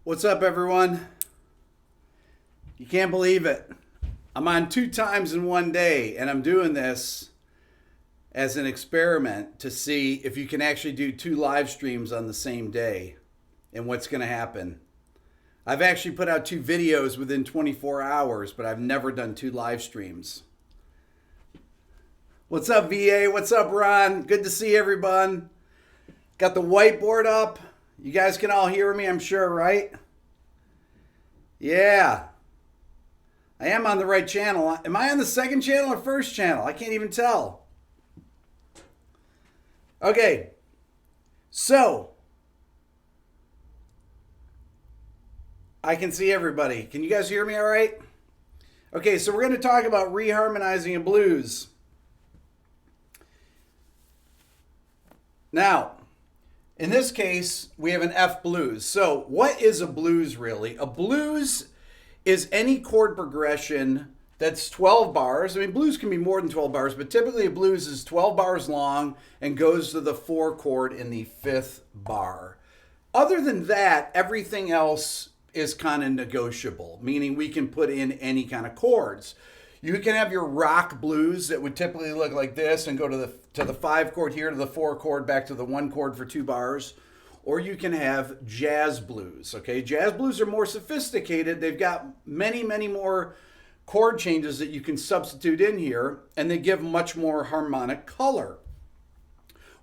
What's up, everyone? You can't believe it. I'm on 2 times in one day, and I'm doing this as an experiment to see if you can actually do 2 live streams on the same day and what's going to happen. I've actually put out 2 videos within 24 hours, but I've never done 2 live streams. What's up, VA? What's up, Ron? Good to see everyone. Got the whiteboard up. You guys can all hear me, I'm sure, right? Yeah. I am on the right channel. Am I on the second channel or first channel? I can't even tell. Okay. So, I can see everybody. Can you guys hear me all right? Okay, so we're going to talk about reharmonizing a blues. Now, in this case, we have an F blues. So what is a blues really? A blues is any chord progression that's 12 bars. I mean, blues can be more than 12 bars, but typically a blues is 12 bars long and goes to the 4 chord in the 5th bar. Other than that, everything else is kind of negotiable, meaning we can put in any kind of chords. You can have your rock blues that would typically look like this and go to the 5 chord here, to the 4 chord, back to the 1 chord for 2 bars. Or you can have jazz blues, okay? Jazz blues are more sophisticated. They've got many, many more chord changes that you can substitute in here, and they give much more harmonic color.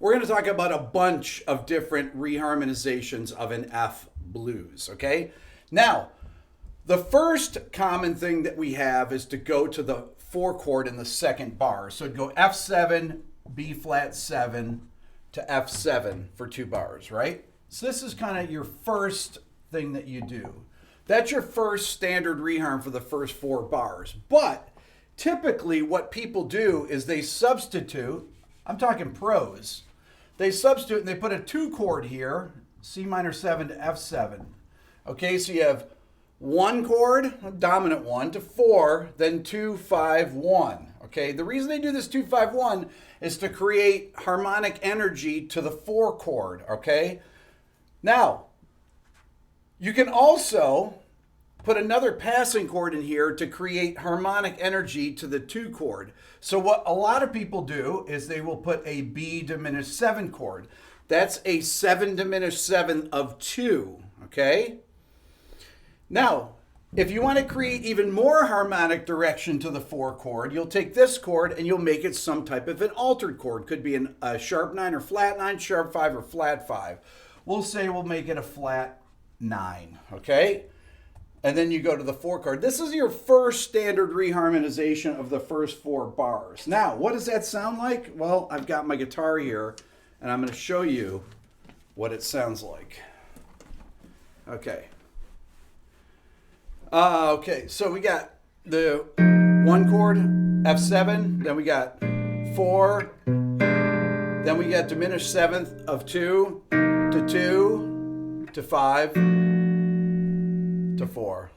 We're going to talk about a bunch of different reharmonizations of an F blues, okay? Now, the first common thing that we have is to go to the 4 chord in the 2nd bar. So it'd go F7, B flat 7 to F7 for 2 bars, right? So this is kind of your first thing that you do. That's your first standard reharm for the first 4 bars. But typically what people do is they substitute, I'm talking pros, they substitute and they put a 2 chord here, C minor 7 to F7. Okay, so you have 1 chord, a dominant 1, to 4, then 2, 5, 1. Okay, the reason they do this 2, 5, 1 is to create harmonic energy to the 4 chord. Okay, now you can also put another passing chord in here to create harmonic energy to the 2 chord. So what a lot of people do is they will put a B diminished 7 chord. That's a 7 diminished 7 of 2. Okay. Now, if you want to create even more harmonic direction to the 4 chord, you'll take this chord and you'll make it some type of an altered chord. Could be a sharp 9 or flat 9, sharp 5 or flat 5. We'll say we'll make it a flat 9, okay? And then you go to the 4 chord. This is your first standard reharmonization of the first 4 bars. Now, what does that sound like? Well, I've got my guitar here, and I'm going to show you what it sounds like. Okay. Okay, so we got the 1 chord, F7, then we got 4, then we got diminished 7th of 2 to 2 to 5 to 4.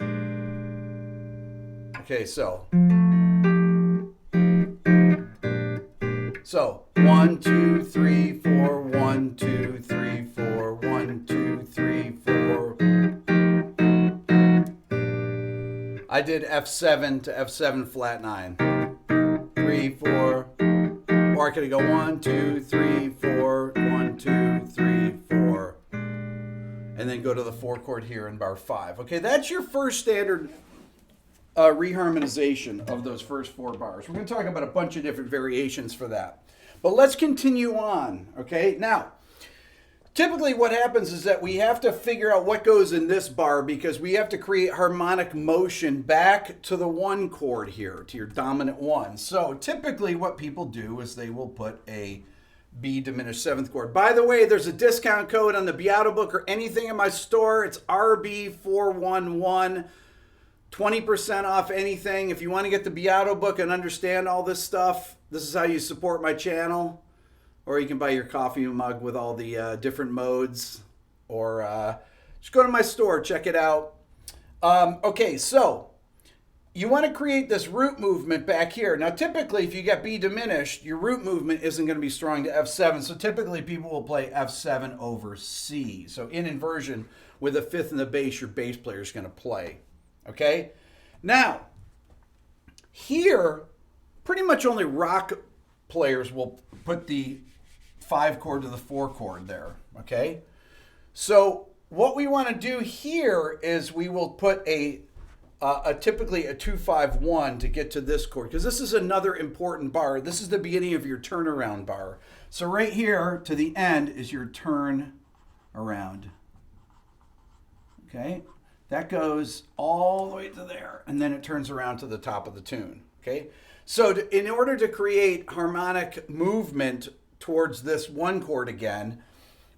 Okay, so 1, 2, 3, 4, 1, 2, 3, 4, 1, 2, 3, 4. I did F7 to F7 flat 9. 3, 4. Or I could go 1, 2, 3, 4, 1, 2, 3, 4. And then go to the 4 chord here in bar 5. Okay, that's your first standard reharmonization of those first 4 bars. We're going to talk about a bunch of different variations for that. But let's continue on, okay? Now, typically what happens is that we have to figure out what goes in this bar because we have to create harmonic motion back to the 1 chord here, to your dominant 1. So typically what people do is they will put a B diminished 7th chord. By the way, there's a discount code on the Beato book or anything in my store. It's RB411. 20% off anything. If you want to get the Beato book and understand all this stuff, this is how you support my channel. Or you can buy your coffee mug with all the different modes. Or just go to my store, check it out. Okay, so you want to create this root movement back here. Now, typically, if you get B diminished, your root movement isn't going to be strong to F7. So typically, people will play F7 over C. So in inversion, with a fifth in the bass, your bass player is going to play. Okay? Now, here, pretty much only rock players will put the 5 chord to the 4 chord there. Okay? So what we want to do here is we will put typically a 2-5-1 to get to this chord, because this is another important bar. This is the beginning of your turnaround bar. So right here to the end is your turn around. Okay, that goes all the way to there, and then it turns around to the top of the tune. Okay, so in order to create harmonic movement towards this 1 chord again,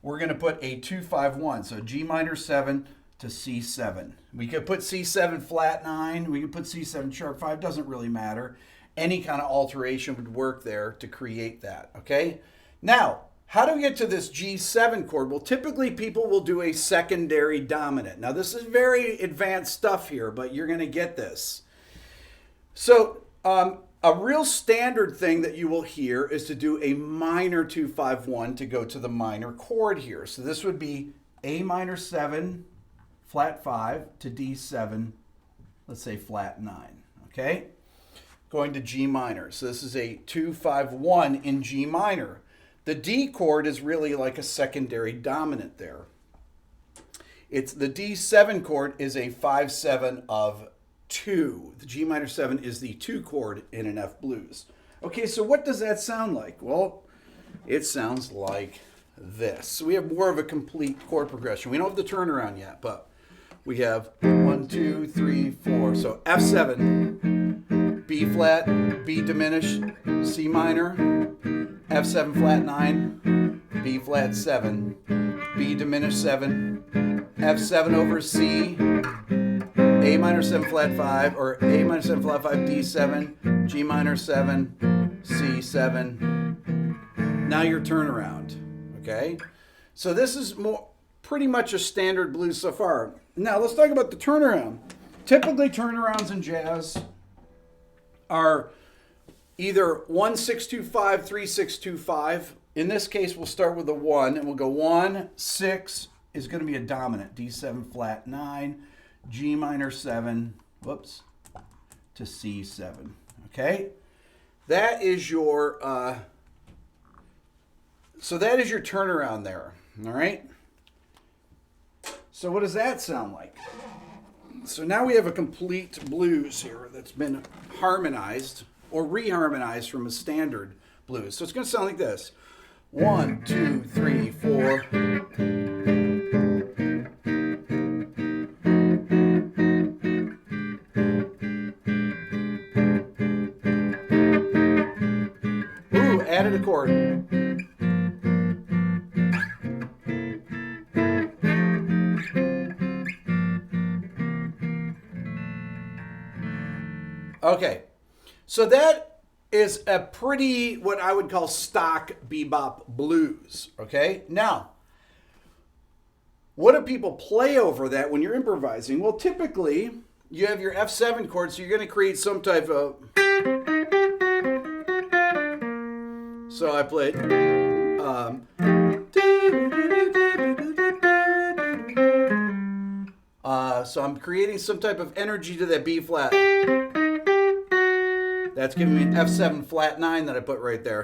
we're going to put a 2-5-1. So G minor 7 to C7. We could put C7 flat 9. We could put C7 sharp 5. Doesn't really matter. Any kind of alteration would work there to create that. Okay. Now, how do we get to this G7 chord? Well, typically people will do a secondary dominant. Now, this is very advanced stuff here, but you're going to get this. So, a real standard thing that you will hear is to do a minor 2-5-1 to go to the minor chord here. So this would be A minor 7, flat 5 to D7, let's say flat 9, okay? Going to G minor. So this is a 2-5-1 in G minor. The D chord is really like a secondary dominant there. It's the D7 chord is a 5-7 of 2. The G minor 7 is the 2 chord in an F blues. Okay, so what does that sound like? Well, it sounds like this. So we have more of a complete chord progression. We don't have the turnaround yet, but we have 1, 2, 3, 4. So F7, B flat, B diminished, C minor, F7 flat 9, B flat 7, B diminished 7, F7 over C, A minor 7 flat 5, or A minor 7 flat 5, D7, G minor 7, C7. Now your turnaround, okay? So this is pretty much a standard blues so far. Now let's talk about the turnaround. Typically turnarounds in jazz are either 1-6-2-5, 3-6-2-5. In this case, we'll start with a 1, and we'll go 1, 6 is going to be a dominant, D7 flat 9, G minor 7, whoops, to C7, okay? That is your, so that is your turnaround there, all right? So what does that sound like? So now we have a complete blues here that's been harmonized or reharmonized from a standard blues. So it's going to sound like this. 1, 2, 3, 4. Ooh, added a chord. Okay, so that is a pretty, what I would call stock bebop blues, okay? Now, what do people play over that when you're improvising? Well, typically, you have your F7 chord, so you're going to create some type of... So I played... so I'm creating some type of energy to that B flat. That's giving me an F7 flat 9 that I put right there.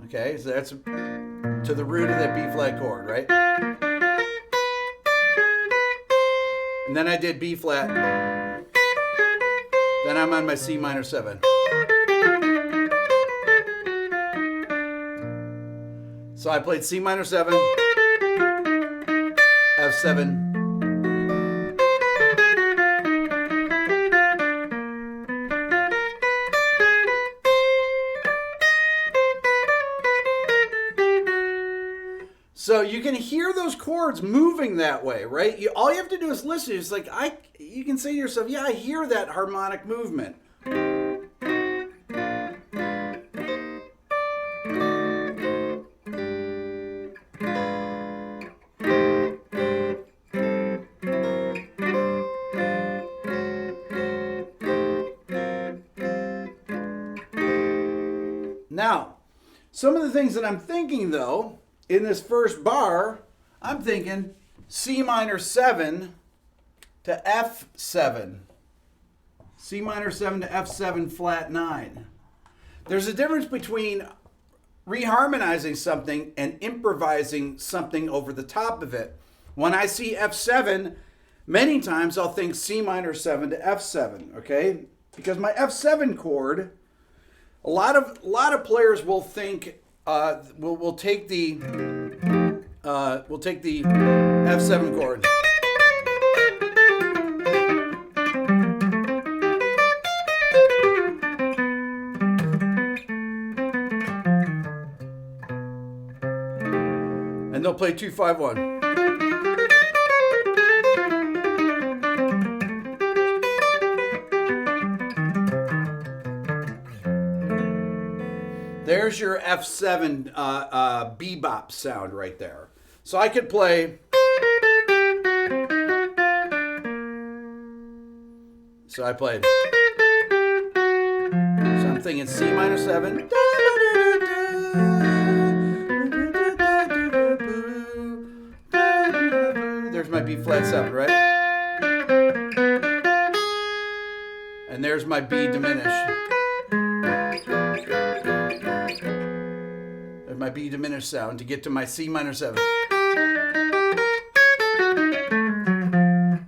Okay, so that's to the root of that B flat chord, right? And then I did B flat. Then I'm on my C minor 7. So I played C minor 7, F7. So you can hear those chords moving that way, right? All you have to do is listen. It's like, you can say to yourself, yeah, I hear that harmonic movement. Some of the things that I'm thinking, though, in this first bar, I'm thinking C minor 7 to F7. C minor 7 to F7 flat 9. There's a difference between reharmonizing something and improvising something over the top of it. When I see F7, many times I'll think C minor 7 to F7, okay? Because my F7 chord, a lot of players will think we'll take the F7 chord. And they'll play 2-5-1. There's your F7 bebop sound right there. So I could play. So I played. So I'm thinking C minor 7. There's my B flat 7, right? And there's my B diminished. There's my B diminished sound to get to my C minor 7.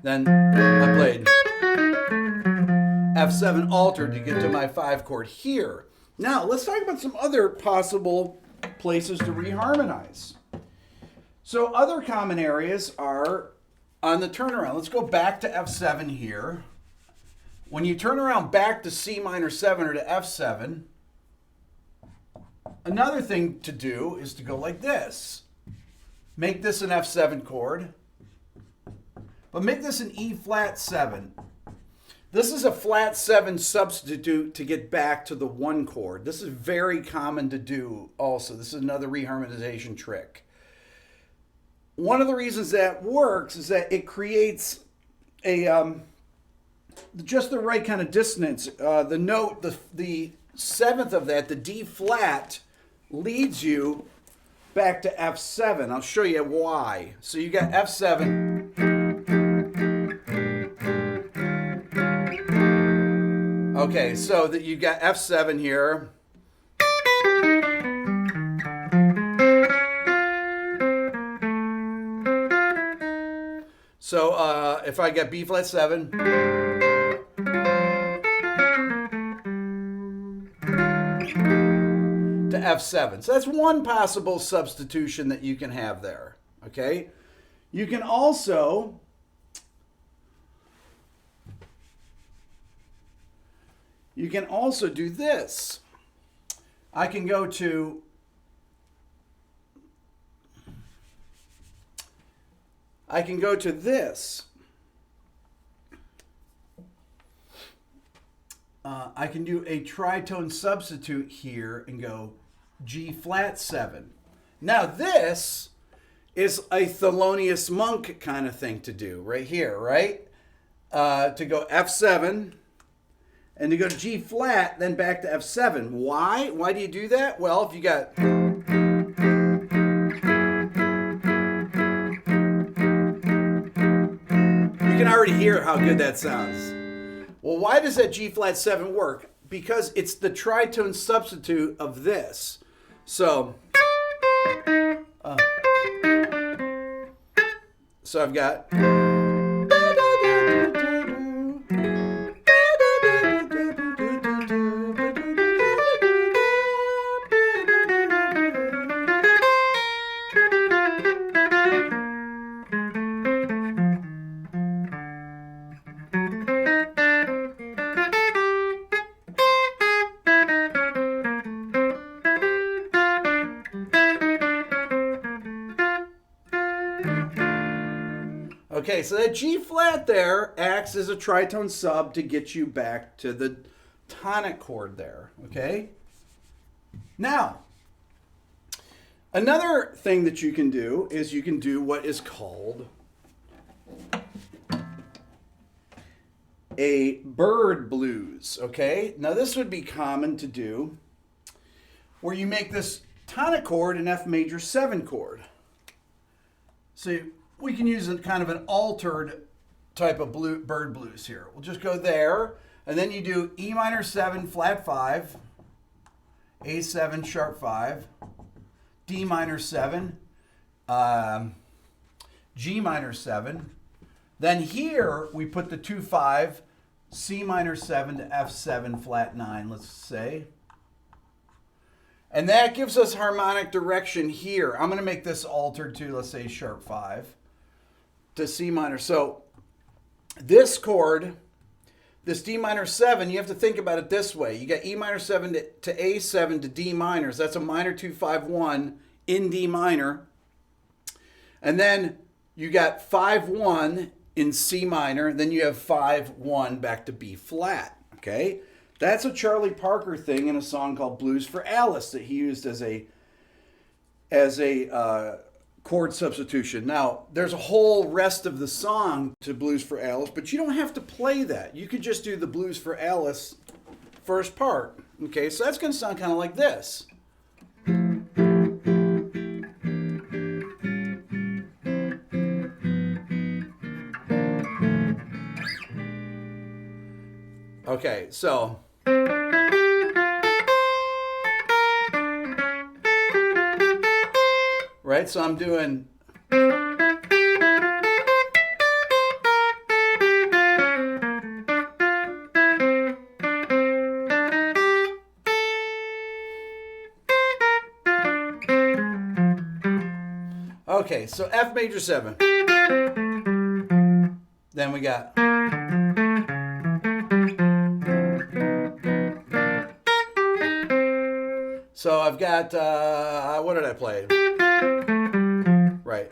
Then I played F7 altered to get to my 5 chord here. Now, let's talk about some other possible places to reharmonize. So other common areas are on the turnaround. Let's go back to F7 here. When you turn around back to C minor 7 or to F7, another thing to do is to go like this. Make this an F7 chord, but make this an E flat 7. This is a flat 7 substitute to get back to the 1 chord. This is very common to do also. This is another reharmonization trick. One of the reasons that works is that it creates a just the right kind of dissonance. The note, the 7th of that, the D flat, leads you back to F7. I'll show you why. So you got F7. Okay, so that you got F7 here. So if I get B flat 7, to F7. So that's one possible substitution that you can have there. Okay? You can also do this. I can go to this. I can do a tritone substitute here and go G flat 7. Now this is a Thelonious Monk kind of thing to do right here, right? To go F7 and to go to G flat, then back to F7. Why? Why do you do that? Well, if you got... You can already hear how good that sounds. Well, why does that G flat 7 work? Because it's the tritone substitute of this. So I've got... Okay, so that G flat there acts as a tritone sub to get you back to the tonic chord there, okay? Now, another thing that you can do is you can do what is called a bird blues, okay? Now, this would be common to do where you make this tonic chord in F major 7 chord. So we can use a kind of an altered type of bird blues here. We'll just go there, and then you do E minor 7 flat 5, A7 sharp 5, D minor 7, G minor 7. Then here we put the 2-5, C minor 7 to F7 flat 9, let's say. And that gives us harmonic direction here. I'm going to make this altered to, let's say, sharp 5 to C minor. So this chord, this D minor 7, you have to think about it this way. You got E minor 7 to A7 to D minors. That's a minor 2-5-1 in D minor. And then you got 5-1 in C minor. Then you have 5-1 back to B flat. Okay? That's a Charlie Parker thing in a song called Blues for Alice that he used as a chord substitution. Now, there's a whole rest of the song to Blues for Alice, but you don't have to play that. You could just do the Blues for Alice first part. Okay, so that's going to sound kind of like this. Okay, so right, so I'm doing okay, so F major 7. Then we got so I've got, what did I play? Right.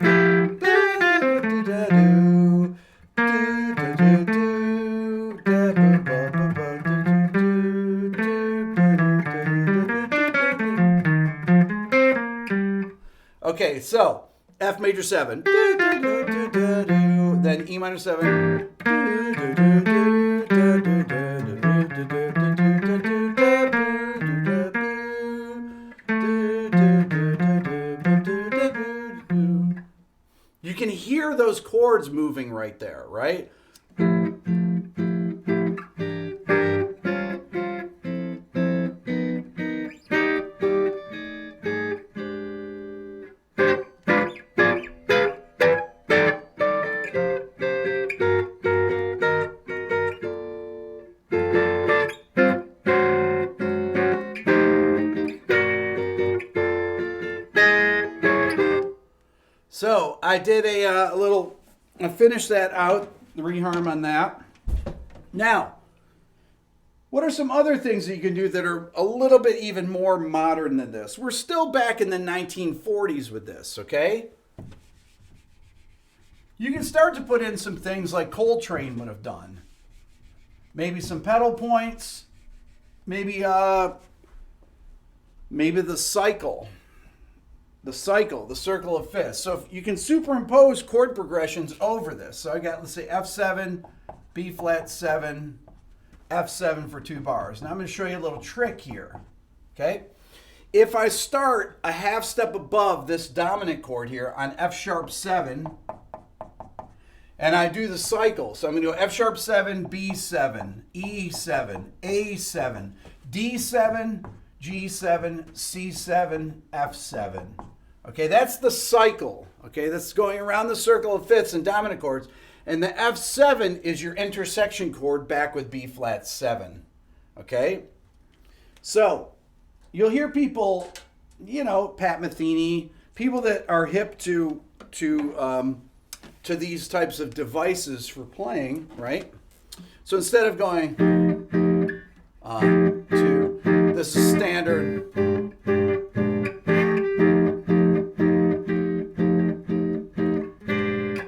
Okay, so F major 7. Then E minor 7. You can hear those chords moving right there, right? So I did I finished that out, the reharm on that. Now, what are some other things that you can do that are a little bit even more modern than this? We're still back in the 1940s with this, okay? You can start to put in some things like Coltrane would have done. Maybe some pedal points, maybe the cycle. The circle of fifths. So if you can superimpose chord progressions over this. So I got, let's say, F7, B flat 7, F7 for 2 bars. Now I'm going to show you a little trick here. Okay? If I start a half step above this dominant chord here on F sharp 7, and I do the cycle. So I'm going to go F sharp 7, B7, E7, A7, D7, G7, C7, F7. Okay, that's the cycle. Okay, that's going around the circle of fifths and dominant chords. And the F7 is your intersection chord back with B flat 7. Okay? So, you'll hear people, Pat Metheny, people that are hip to these types of devices for playing, right? So instead of going to this is standard.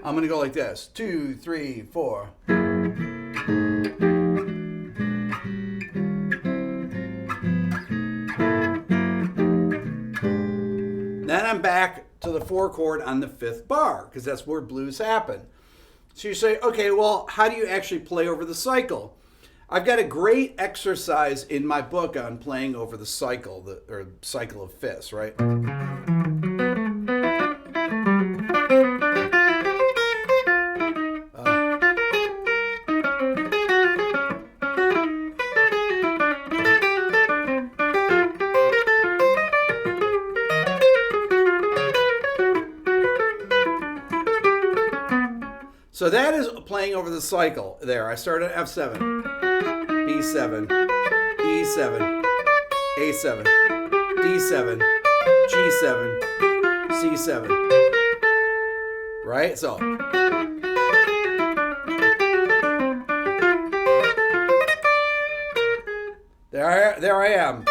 I'm going to go like this. 2, 3, 4. Then I'm back to the 4 chord on the 5th bar, because that's where blues happen. So you say, okay, well, how do you actually play over the cycle? I've got a great exercise in my book on playing over the cycle, or cycle of fifths, right? So that is playing over the cycle there. I start at F7, B7, E7, A7, D7, G7, C7. Right? So. There I am.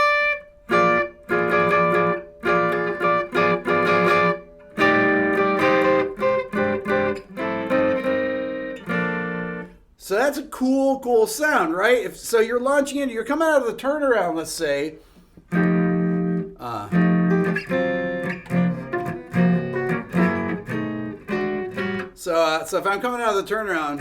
So that's a cool sound, right? So you're launching into, you're coming out of the turnaround, let's say. So if I'm coming out of the turnaround,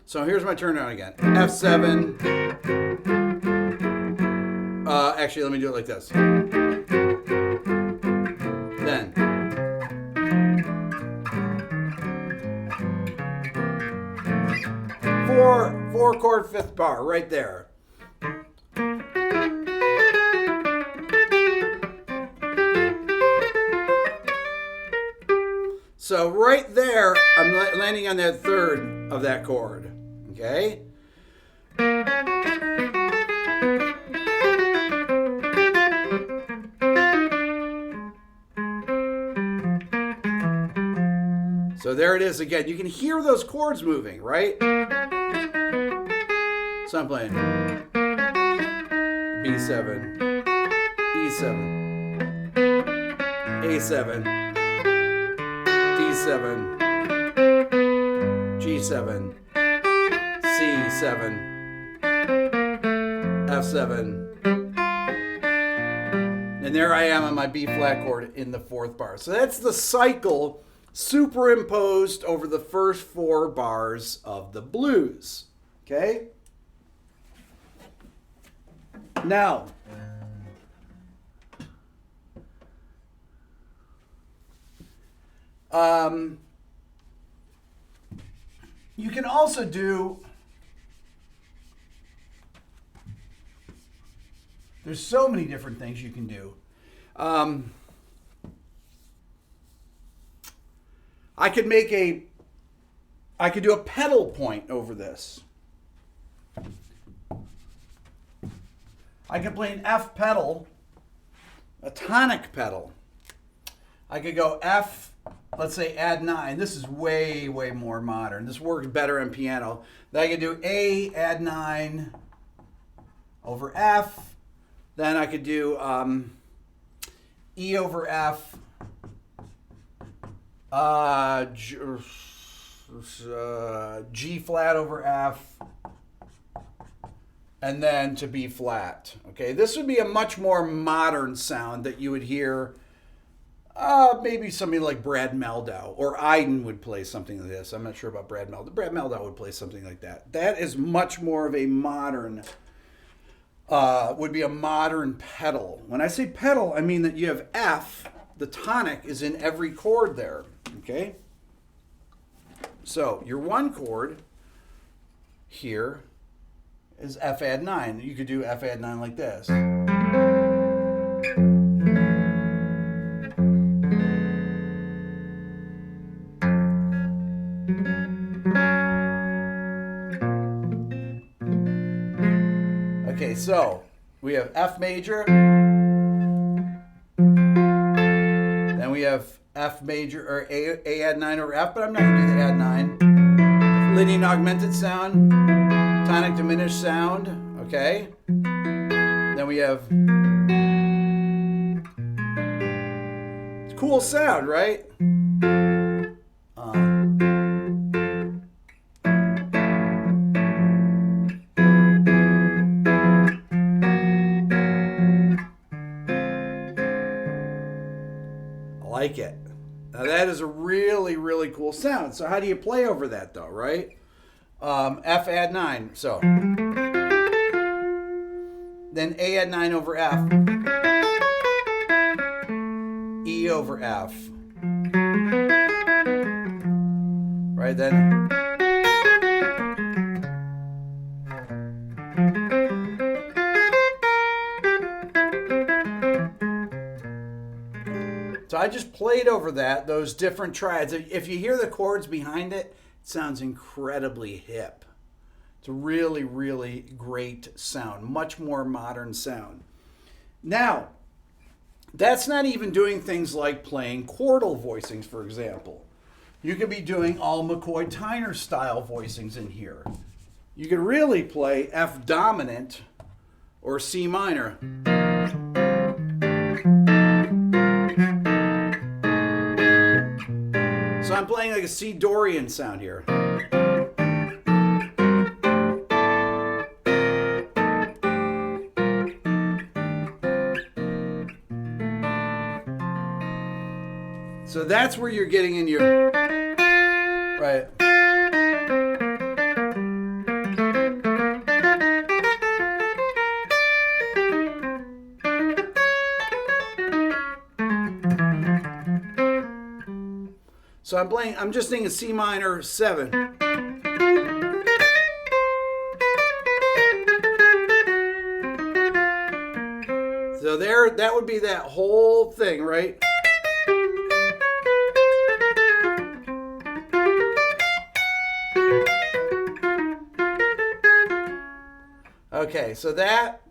so here's my turnaround again. F7. Actually, let me do it like this. Then. Four chord fifth bar right there. So right there, I'm landing on that third of that chord. Okay? So there it is again. You can hear those chords moving, right? So I'm playing B7, E7, A7, D7, G7, C7, F7. And there I am on my B flat chord in the fourth bar. So that's the cycle superimposed over the first four bars of the blues. Okay? Now, you can also do, there's so many different things you can do. I could do a pedal point over this. I could play an F pedal, a tonic pedal. I could go F, let's say add 9. This is way more modern. This works better on piano. Then I could do A, add 9 over F. Then I could do E over F, G flat over F, and then to B flat. Okay, this would be a much more modern sound that you would hear. Maybe somebody like Brad Mehldau or Iden would play something like this. I'm not sure about Brad Mehldau. Brad Mehldau would play something like that. That is much more of a modern, would be a modern pedal. When I say pedal, I mean that you have F, the tonic is in every chord there. Okay? So your one chord here is F add 9. You could do F add 9 like this. Okay, so we have F major, then we have F major, or A add 9 over F, but I'm not going to do the add 9. Leading augmented sound, tonic diminished sound, okay? Then we have, it's a cool sound, right? like it. Now that is a really, really cool sound. So how do you play over that though, right? F add 9. So then A add 9 over F. E over F. Right then. So I just played over that, those different triads. If you hear the chords behind it, it sounds incredibly hip. It's a really, really great sound, much more modern sound. Now, that's not even doing things like playing chordal voicings, for example. You could be doing all McCoy-Tyner style voicings in here. You could really play F dominant or C minor. So I'm playing like a C Dorian sound here. So that's where you're getting in your, right. So I'm just thinking C minor 7. So there, that would be that whole thing, right? Okay, so that,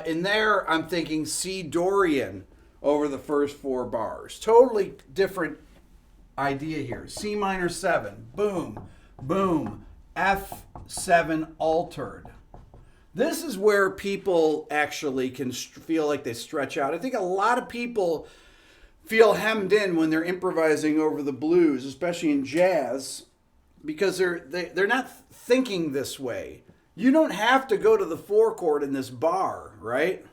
in there, I'm thinking C Dorian over the first 4 bars. Totally different idea here. C minor 7, boom, boom, F7 altered. This is where people actually can feel like they stretch out. I think a lot of people feel hemmed in when they're improvising over the blues, especially in jazz, because they're not thinking this way. You don't have to go to the 4 chord in this bar, right?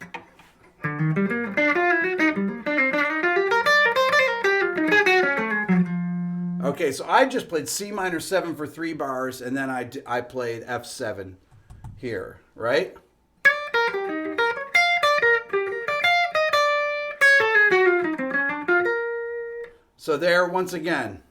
Okay, so I just played C minor 7 for 3 bars, and then I played F7 here, right? So there, once again.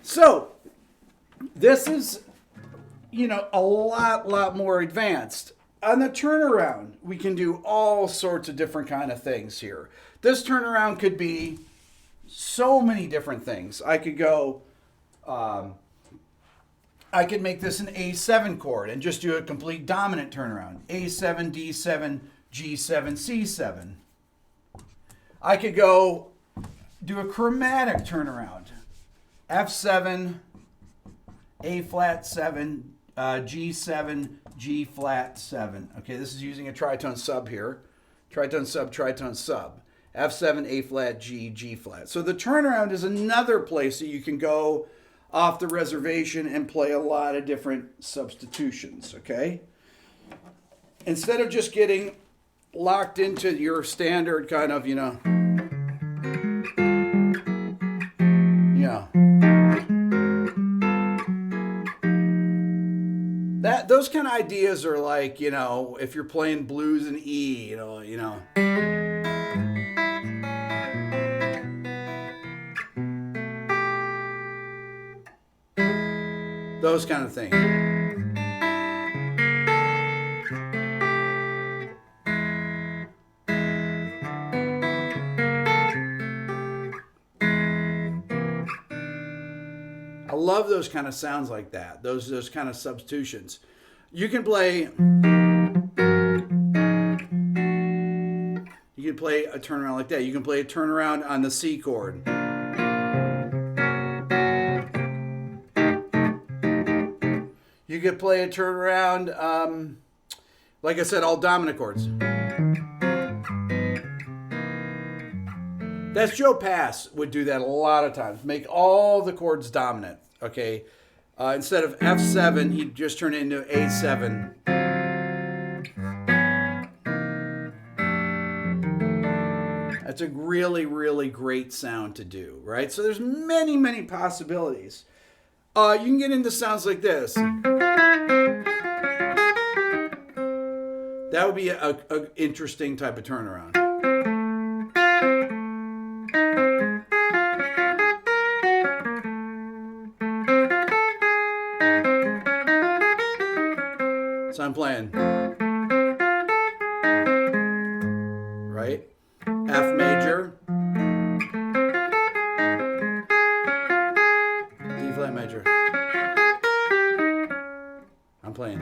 So this is, a lot more advanced. On the turnaround, we can do all sorts of different kind of things here. This turnaround could be so many different things. I could go, I could make this an A7 chord and just do a complete dominant turnaround. A7, D7, G7, C7. I could go do a chromatic turnaround. F7, A flat 7, G7, G flat 7. Okay, this is using a tritone sub here. Tritone sub, tritone sub. F7, A flat, G, G flat. So the turnaround is another place that you can go off the reservation and play a lot of different substitutions, okay? Instead of just getting locked into your standard kind of, those kind of ideas are like, if you're playing blues in E, those kind of things. A I love those kind of sounds like that. Those kind of substitutions. You can play a turnaround like that. You can play a turnaround on the C chord. You could play a turnaround, like I said, all dominant chords. That's Joe Pass would do that a lot of times. Make all the chords dominant, okay? Instead of F7, he'd just turn it into A7. That's a really, really great sound to do, right? So there's many, many possibilities. You can get into sounds like this. That would be an interesting type of turnaround. So I'm playing, right? F major, D flat major. I'm playing.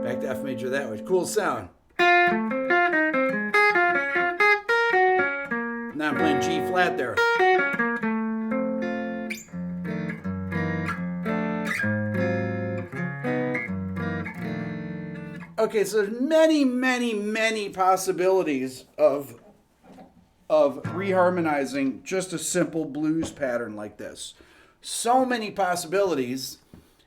Back to F major that way. Cool sound. Now I'm playing G flat there. Okay, so there's many, many, many possibilities of reharmonizing just a simple blues pattern like this. So many possibilities.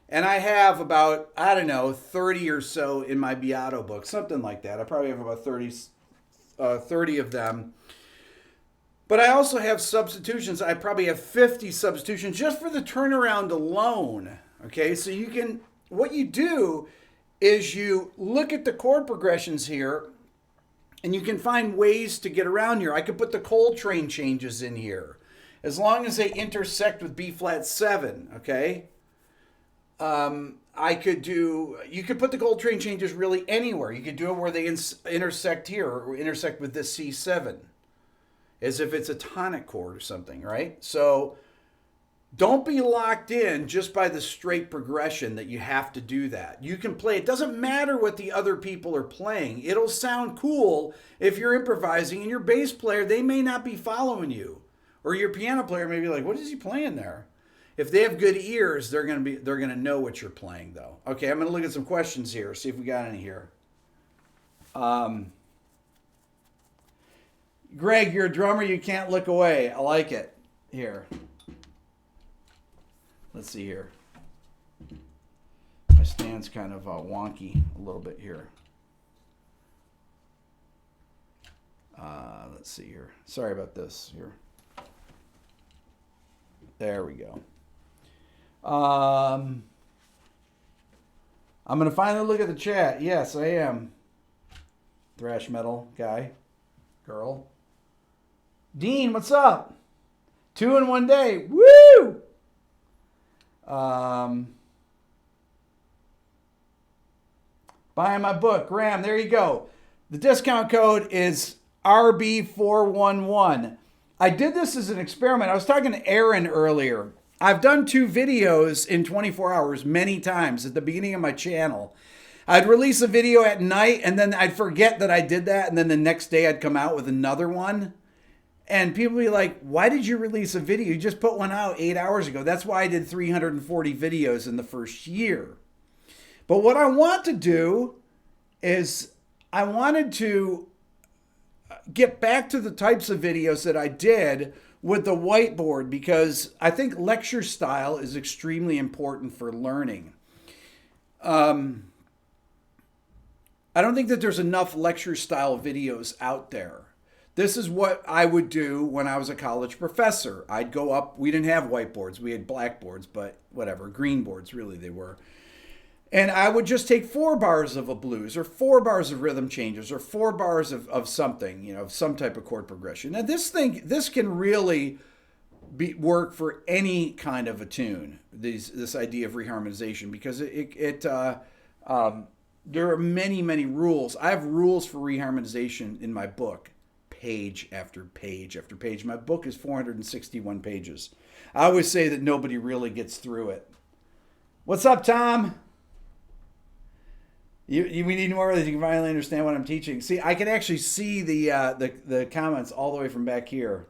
And I have about, I don't know, 30 or so in my Beato book, something like that. I probably have about 30 of them. But I also have substitutions. I probably have 50 substitutions just for the turnaround alone. Okay, so you can, what you do is you look at the chord progressions here, and you can find ways to get around here. I could put the Coltrane changes in here, as long as they intersect with B flat 7, okay? You could put the Coltrane changes really anywhere. You could do it where they intersect here, or intersect with this C7, as if it's a tonic chord or something, right? So don't be locked in just by the straight progression that you have to do that. You can play. It doesn't matter what the other people are playing. It'll sound cool if you're improvising, and your bass player, they may not be following you. Or your piano player may be like, what is he playing there? If they have good ears, they're gonna know what you're playing, though. Okay, I'm gonna look at some questions here, see if we got any here. Greg, you're a drummer, you can't look away. I like it. Here. Let's see here. My stand's kind of wonky a little bit here. Let's see here. Sorry about this here. There we go. I'm going to finally look at the chat. Yes, I am. Thrash metal guy. Girl. Dean, what's up? 2 in 1 day. Woo! Buying my book. Graham, there you go. The discount code is RB411. I did this as an experiment. I was talking to Aaron earlier. I've done 2 videos in 24 hours many times at the beginning of my channel. I'd release a video at night, and then I'd forget that I did that, and then the next day I'd come out with another one. And people would be like, why did you release a video? You just put one out 8 hours ago. That's why I did 340 videos in the first year. But what I want to do is I wanted to get back to the types of videos that I did with the whiteboard, because I think lecture style is extremely important for learning. I don't think that there's enough lecture style videos out there. This is what I would do when I was a college professor. I'd go up, we didn't have whiteboards, we had blackboards, but whatever, green boards really they were. And I would just take 4 bars of a blues, or 4 bars of rhythm changes, or 4 bars of something, you know, some type of chord progression. Now this can really work for any kind of a tune, this idea of reharmonization, because there are many, many rules. I have rules for reharmonization in my book. page after page after page. My book is 461 pages. I always say that nobody really gets through it. What's up, Tom? We need more that you can finally understand what I'm teaching. See, I can actually see the comments all the way from back here.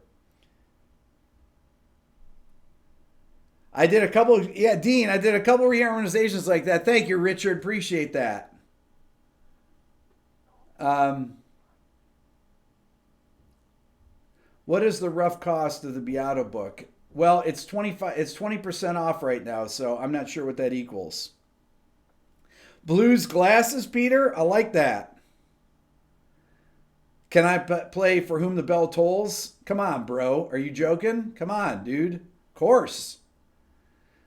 I did a couple, Dean, I did a couple reharmonizations like that. Thank you, Richard. Appreciate that. What is the rough cost of the Beato book? Well, it's 20% off right now, so I'm not sure what that equals. Blues glasses, Peter? I like that. Can I play For Whom the Bell Tolls? Come on, bro. Are you joking? Come on, dude. Of course.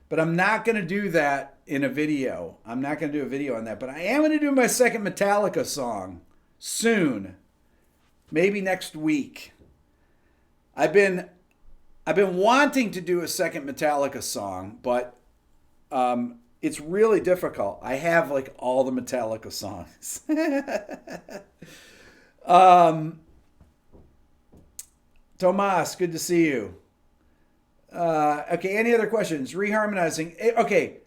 But I'm not going to do that in a video. I'm not going to do a video on that. But I am going to do my second Metallica song soon. Maybe next week. I've been wanting to do a second Metallica song, but it's really difficult. I have like all the Metallica songs. Tomas, good to see you. Okay, any other questions? Reharmonizing. Okay.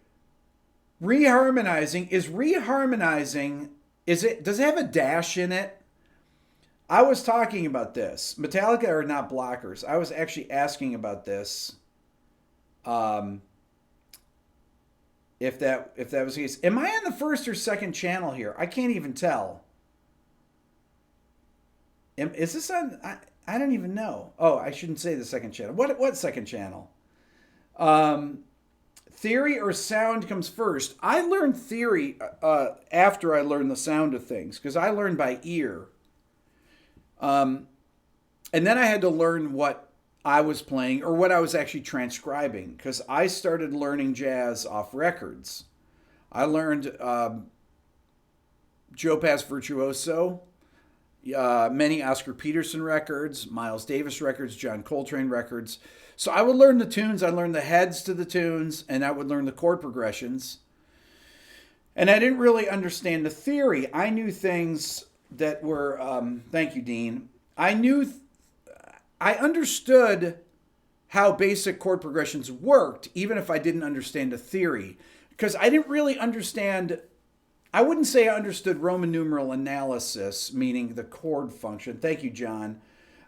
Reharmonizing. Does it have a dash in it? I was talking about this. Metallica are not blockers. I was actually asking about this. If that was the case. Am I on the first or second channel here? I can't even tell. Is this on? I don't even know. Oh, I shouldn't say the second channel. What second channel? Theory or sound comes first. I learned theory after I learned the sound of things, because I learned by ear. And then I had to learn what I was playing or what I was actually transcribing, because I started learning jazz off records. I learned Joe Pass Virtuoso, many Oscar Peterson records, Miles Davis records, John Coltrane records. So I would learn the tunes. I learned the heads to the tunes, and I would learn the chord progressions. And I didn't really understand the theory. I knew things that were, thank you, Dean. I understood how basic chord progressions worked, even if I didn't understand the theory. Because I didn't really understand, I wouldn't say I understood Roman numeral analysis, meaning the chord function. Thank you, John.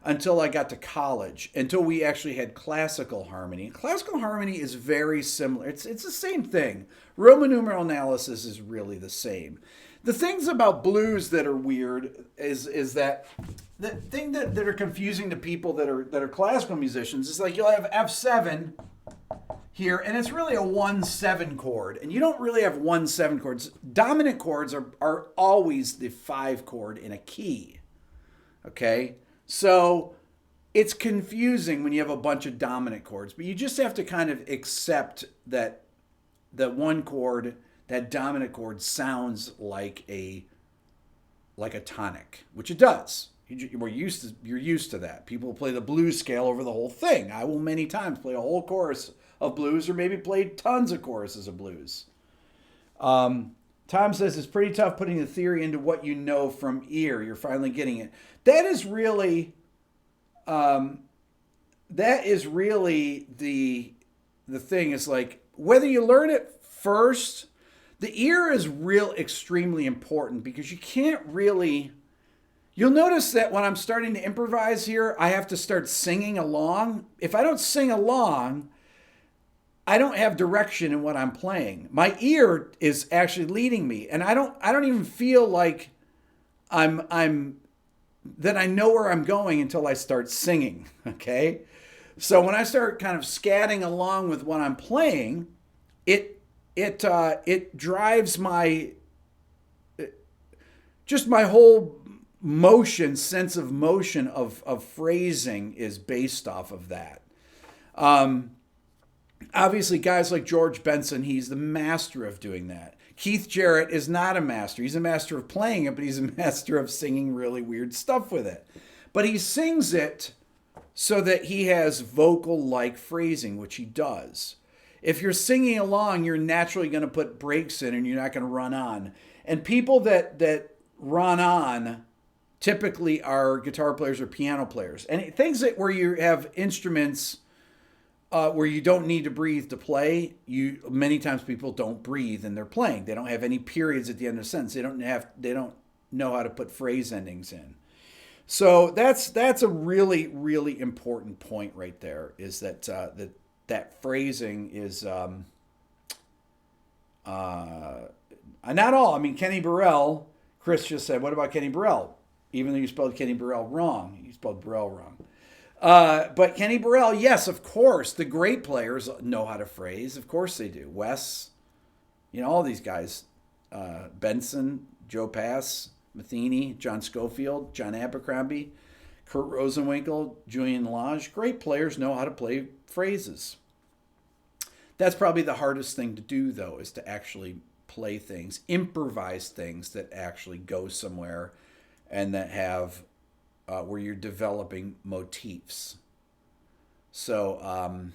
Until I got to college, until we actually had classical harmony. Classical harmony is very similar. It's the same thing. Roman numeral analysis is really the same. The things about blues that are weird is that the thing that are confusing to people that are classical musicians is like you'll have F7 here, and it's really a 1-7 chord, and you don't really have 1-7 chords. Dominant chords are always the 5 chord in a key. Okay? So it's confusing when you have a bunch of dominant chords, but you just have to kind of accept that the one chord, that dominant chord, sounds like a tonic, which it does. You're used to that. People play the blues scale over the whole thing. I will many times play a whole chorus of blues, or maybe play tons of choruses of blues. Tom says it's pretty tough putting the theory into what you know from ear. You're finally getting it. That is really the thing. Is like whether you learn it first, the ear is extremely important, because you can't really. You'll notice that when I'm starting to improvise here, I have to start singing along. If I don't sing along, I don't have direction in what I'm playing. My ear is actually leading me, and I don't even feel like that I know where I'm going until I start singing. Okay, so when I start kind of scatting along with what I'm playing, it drives my whole sense of motion of phrasing is based off of that. Obviously, guys like George Benson, he's the master of doing that. Keith Jarrett is not a master. He's a master of playing it, but he's a master of singing really weird stuff with it. But he sings it so that he has vocal-like phrasing, which he does. If you're singing along, you're naturally going to put breaks in, and you're not going to run on. And people that run on typically are guitar players or piano players. And things that where you have instruments where you don't need to breathe to play, many times people don't breathe and they're playing. They don't have any periods at the end of the sentence. They don't know how to put phrase endings in. So that's a really, really important point right there, is that that phrasing is not all. I mean, Kenny Burrell, Chris just said, what about Kenny Burrell? Even though you spelled Kenny Burrell wrong, you spelled Burrell wrong. But Kenny Burrell, yes, of course, the great players know how to phrase. Of course they do. Wes, all these guys, Benson, Joe Pass, Matheny, John Schofield, John Abercrombie, Kurt Rosenwinkel, Julian Lage. Great players know how to play phrases. That's probably the hardest thing to do, though, is to actually play things, improvise things that actually go somewhere and that have where you're developing motifs. So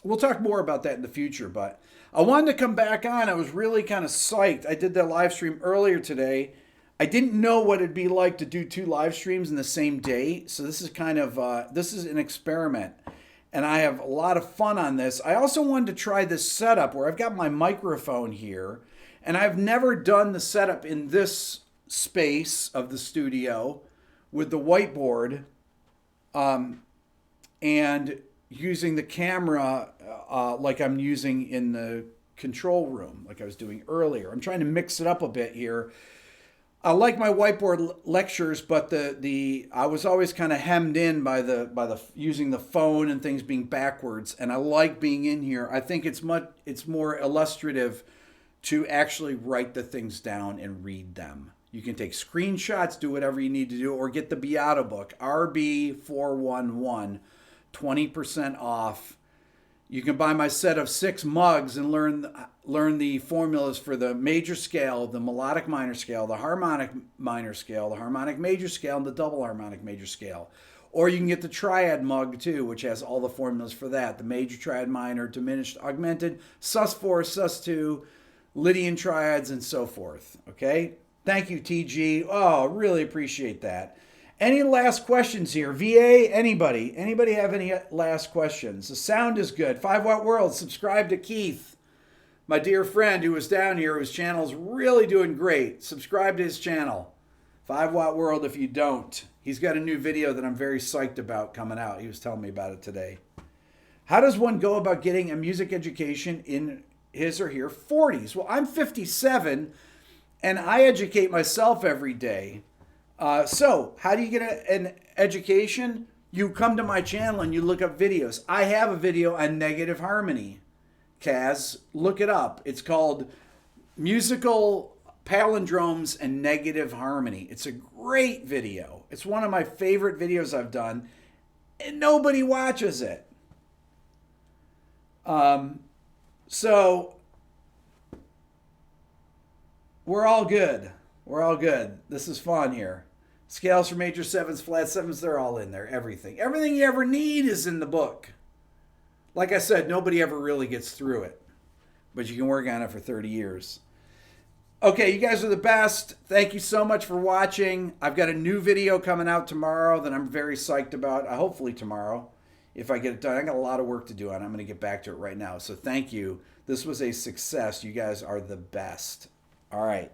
we'll talk more about that in the future, but I wanted to come back on. I was really kind of psyched. I did that live stream earlier today. I didn't know what it'd be like to do 2 live streams in the same day. So this is kind of, this is an experiment. And I have a lot of fun on this. I also wanted to try this setup where I've got my microphone here. And I've never done the setup in this space of the studio with the whiteboard and using the camera like I'm using in the control room, like I was doing earlier. I'm trying to mix it up a bit here. I like my whiteboard lectures, but I was always kind of hemmed in by the using the phone and things being backwards, and I like being in here. I think it's more illustrative to actually write the things down and read them. You can take screenshots, do whatever you need to do, or get the Beato book, RB411, 20% off. You can buy my set of 6 mugs and learn the formulas for the major scale, the melodic minor scale, the harmonic minor scale, the harmonic major scale, and the double harmonic major scale. Or you can get the triad mug too, which has all the formulas for that. The major triad minor, diminished, augmented, sus4, sus2, Lydian triads, and so forth. Okay? Thank you, TG. Oh, really appreciate that. Any last questions here? VA, anybody? Anybody have any last questions? The sound is good. 5 Watt World, subscribe to Keith, my dear friend who was down here, whose channel is really doing great. Subscribe to his channel. 5 Watt World if you don't. He's got a new video that I'm very psyched about coming out. He was telling me about it today. How does one go about getting a music education in his or her 40s? Well, I'm 57, and I educate myself every day. So how do you get an education? You come to my channel and you look up videos. I have a video on negative harmony. Kaz, look it up. It's called Musical Palindromes and Negative Harmony. It's a great video. It's one of my favorite videos I've done, and nobody watches it. So we're all good. We're all good. This is fun here. Scales for major 7s, flat 7s, they're all in there. Everything. Everything you ever need is in the book. Like I said, nobody ever really gets through it. But you can work on it for 30 years. Okay, you guys are the best. Thank you so much for watching. I've got a new video coming out tomorrow that I'm very psyched about. Hopefully tomorrow, if I get it done. I got a lot of work to do, and I'm going to get back to it right now. So thank you. This was a success. You guys are the best. All right.